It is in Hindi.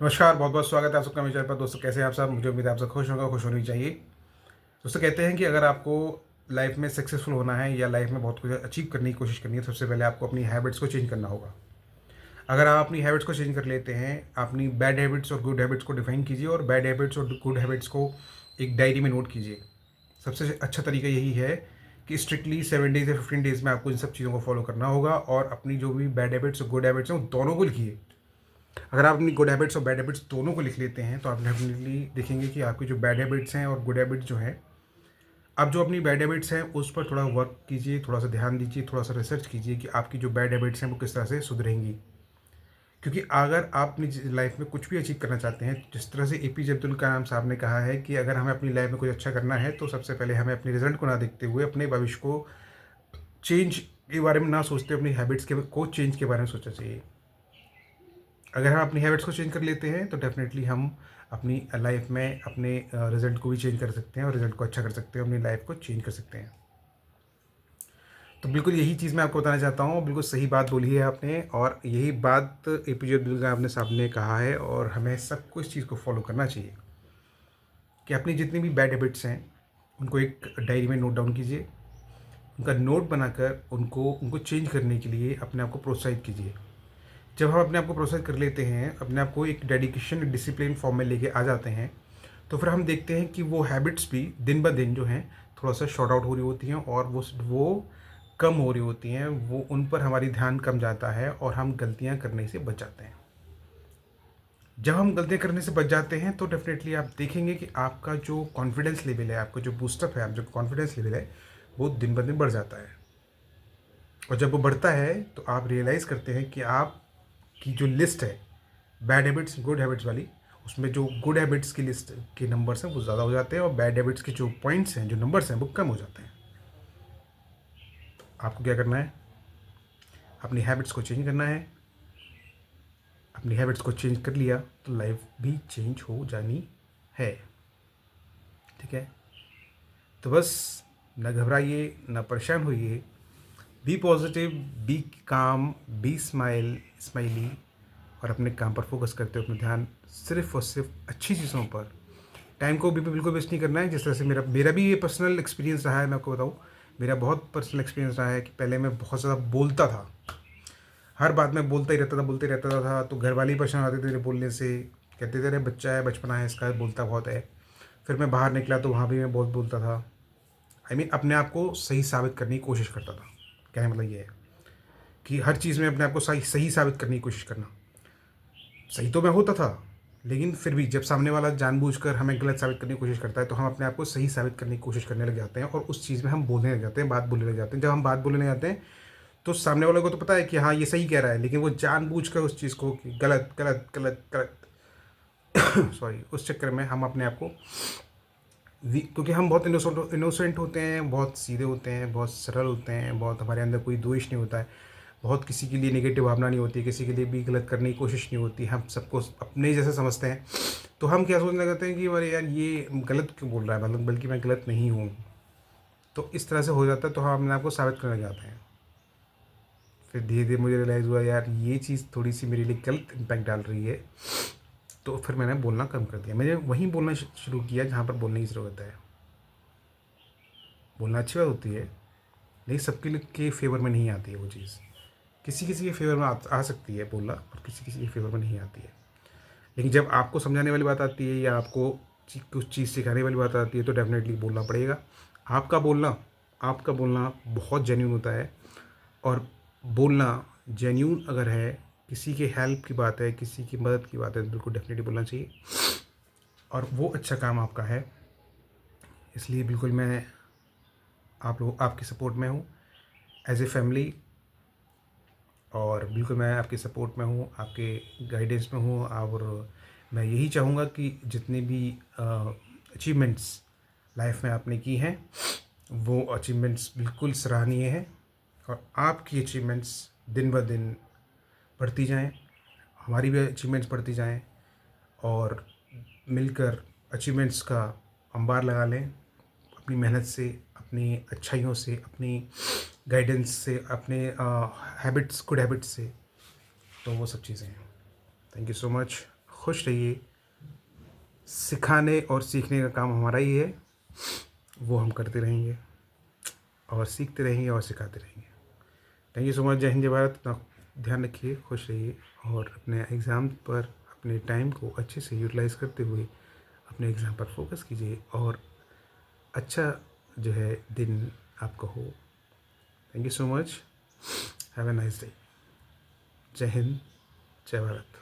नमस्कार, बहुत-बहुत स्वागत है आप सबका मेरे चैनल पर। दोस्तों, कैसे हैं आप सब? मुझे उम्मीद है आप सब खुश होंगे, खुश होनी चाहिए। दोस्तों, कहते हैं कि अगर आपको लाइफ में सक्सेसफुल होना है या लाइफ में बहुत कुछ अचीव करने की कोशिश करनी है, सबसे पहले आपको अपनी हैबिट्स को चेंज करना होगा। अगर आप अपनी हैबिट्स को चेंज कर लेते हैं, अपनी बैड हैबिट्स और गुड हैबिट्स को डिफाइन कीजिए और बैड हैबिट्स और गुड हैबिट्स को एक डायरी में नोट कीजिए। सबसे अच्छा तरीका यही है कि स्ट्रिक्टली 7 डेज़ या 15 डेज़ में आपको इन सब चीज़ों को फॉलो करना होगा और अपनी जो भी बैड हैबिट्स और गुड हैबिट्स हैं, उन दोनों को लिखिए। अगर आप अपनी गुड हैबिट्स और बैड हैबिट्स दोनों को लिख लेते हैं तो आप डेफिनेटली देखेंगे कि आपकी जो बैड हैबिट्स हैं और गुड हैबिट्स जो हैं, आप जो अपनी बैड हैबिट्स हैं उस पर थोड़ा वर्क कीजिए, थोड़ा सा ध्यान दीजिए, थोड़ा सा रिसर्च कीजिए कि आपकी जो बैड हैबिट्स हैं वो किस तरह से सुधरेंगी। क्योंकि अगर आप अपनी लाइफ में कुछ भी अचीव करना चाहते हैं, जिस तरह से एपीजे अब्दुल कलाम साहब ने कहा है कि अगर हमें अपनी लाइफ में कुछ अच्छा करना है तो सबसे पहले हमें अपने रिजल्ट को ना देखते हुए अपने भविष्य को चेंज के बारे में ना सोचते, अपनी हैबिट्स के को चेंज के बारे में सोचना चाहिए। अगर हम अपनी हैबिट्स को चेंज कर लेते हैं तो डेफिनेटली हम अपनी लाइफ में अपने रिजल्ट को भी चेंज कर सकते हैं और रिजल्ट को अच्छा कर सकते हैं, अपनी लाइफ को चेंज कर सकते हैं। तो बिल्कुल यही चीज़ मैं आपको बताना चाहता हूँ। बिल्कुल सही बात बोली है आपने और यही बात एपीजे अब्दुल कलाम ने साहब ने कहा है और हमें सबको इस चीज़ को फॉलो करना चाहिए कि अपनी जितनी भी बैड हैबिट्स हैं उनको एक डायरी में नोट डाउन कीजिए। उनका नोट बनाकर उनको उनको चेंज करने के लिए अपने आप को प्रोत्साहित कीजिए। जब हम अपने आप को प्रोसेस कर लेते हैं, अपने आप को एक डेडिकेशन डिसिप्लिन फॉर्म में लेके आ जाते हैं, तो फिर हम देखते हैं कि वो हैबिट्स भी दिन ब दिन जो हैं थोड़ा सा शॉर्ट आउट हो रही होती हैं और वो कम हो रही होती हैं, वो उन पर हमारी ध्यान कम जाता है और हम गलतियां करने से बच जाते हैं। जब हम गलतियां करने से बच जाते हैं तो डेफिनेटली आप देखेंगे कि आपका जो कॉन्फिडेंस लेवल है, आपका जो बूस्टअप है, आप जो कॉन्फिडेंस लेवल है, वो दिन ब दिन बढ़ जाता है। और जब वो बढ़ता है तो आप रियलाइज़ करते हैं कि आपकी जो लिस्ट है बैड हैबिट्स गुड हैबिट्स वाली, उसमें जो गुड हैबिट्स की लिस्ट के नंबर्स हैं वो ज़्यादा हो जाते हैं और बैड हैबिट्स के जो पॉइंट्स हैं, जो नंबर्स हैं, वो कम हो जाते हैं। आपको क्या करना है? अपनी हैबिट्स को चेंज करना है। अपनी हैबिट्स को चेंज कर लिया तो लाइफ भी चेंज हो जानी है। ठीक है? तो बस ना घबराइए, ना परेशान होइए। बी पॉजिटिव, बी काम, बी स्माइली और अपने काम पर फोकस करते हुए अपना ध्यान सिर्फ और सिर्फ अच्छी चीज़ों पर। टाइम को भी बिल्कुल वेस्ट नहीं करना है। जिस तरह से मेरा मेरा भी ये पर्सनल एक्सपीरियंस रहा है, मैं आपको बताऊँ। मेरा बहुत पर्सनल एक्सपीरियंस रहा है कि पहले मैं बहुत ज़्यादा बोलता था। हर बात में बोलता ही रहता था, बोलते रहता था। तो घर वाले ही परेशान आते थे मेरे बोलने से। कहते थे अरे बच्चा है, बचपना है इसका, बोलता बहुत है। फिर मैं बाहर निकला तो वहाँ भी मैं बहुत बोलता था। अपने आप को सही साबित करने की कोशिश करता था। कहने का मतलब ये है कि हर चीज़ में अपने आप को सही सही साबित करने की कोशिश करना। सही तो मैं होता था, लेकिन फिर भी जब सामने वाला जानबूझकर हमें गलत साबित करने की कोशिश करता है तो हम अपने आप को सही साबित करने की कोशिश करने लग जाते हैं और उस चीज़ में हम बोलने लग जाते हैं, बात बोलने लग जाते हैं। जब हम बात बोलने लग जाते हैं तो सामने वाले को तो पता है कि हाँ ये सही कह रहा है, लेकिन वो जानबूझकर उस चीज़ को कि गलत गलत गलत गलत सॉरी, उस चक्कर में हम अपने आप को क्योंकि हम बहुत इनोसेंट होते हैं, बहुत सीधे होते हैं, बहुत सरल होते हैं, बहुत हमारे अंदर कोई द्वेष नहीं होता है, बहुत किसी के लिए नेगेटिव भावना नहीं होती, किसी के लिए भी गलत करने की कोशिश नहीं होती, हम सबको अपने जैसे समझते हैं। तो हम क्या सोचने लगते हैं कि अरे यार ये गलत क्यों बोल रहा है, मतलब बल्कि मैं गलत नहीं हूँ। तो इस तरह से हो जाता है तो हम अपने आप को साबित करने लग जाते हैं। फिर धीरे धीरे मुझे रियलाइज़ हुआ यार ये चीज़ थोड़ी सी मेरे लिए गलत इम्पैक्ट डाल रही है। तो फिर मैंने बोलना कम कर दिया। मैंने वहीं बोलना शुरू किया जहाँ पर बोलने की ज़रूरत है। बोलना अच्छी बात होती है, लेकिन सबके लिए के फेवर में नहीं आती है वो चीज़। किसी किसी के फेवर में आ सकती है बोलना, और किसी किसी के फेवर में नहीं आती है। लेकिन जब आपको समझाने वाली बात आती है या आपको कुछ चीज़ सिखाने वाली बात आती है तो डेफिनेटली बोलना पड़ेगा। आपका बोलना आपका बोलना बहुत जेन्यून होता है। और बोलना जेन्यून अगर है, किसी के हेल्प की बात है, किसी की मदद की बात है, तो बिल्कुल डेफिनेटली बोलना चाहिए और वो अच्छा काम आपका है। इसलिए बिल्कुल मैं आप लोग आपके सपोर्ट में हूँ एज ए फैमिली, और बिल्कुल मैं आपके सपोर्ट में हूँ, आपके गाइडेंस में हूँ। और मैं यही चाहूँगा कि जितने भी अचीवमेंट्स लाइफ में आपने की हैं वो अचीवमेंट्स बिल्कुल सराहनीय हैं और आपकी अचीवमेंट्स दिन ब दिन बढ़ती जाएं, हमारी भी अचीवमेंट्स बढ़ती जाएं और मिलकर अचीवमेंट्स का अंबार लगा लें अपनी मेहनत से, अपनी अच्छाइयों से, अपनी गाइडेंस से, अपने हैबिट्स गुड हैबिट्स से। तो वो सब चीज़ें हैं। Thank you so much. खुश रहिए। सिखाने और सीखने का काम हमारा ही है, वो हम करते रहेंगे और सीखते रहेंगे और सिखाते रहेंगे। Thank you so much. जय हिंद, जय भारत। अपना ध्यान रखिए, खुश रहिए और अपने एग्ज़ाम पर अपने टाइम को अच्छे से यूटिलाइज़ करते हुए अपने एग्ज़ाम पर फोकस कीजिए और अच्छा जो है दिन आपका हो। Thank you so much. Have a nice day. जय हिंद, जय भारत।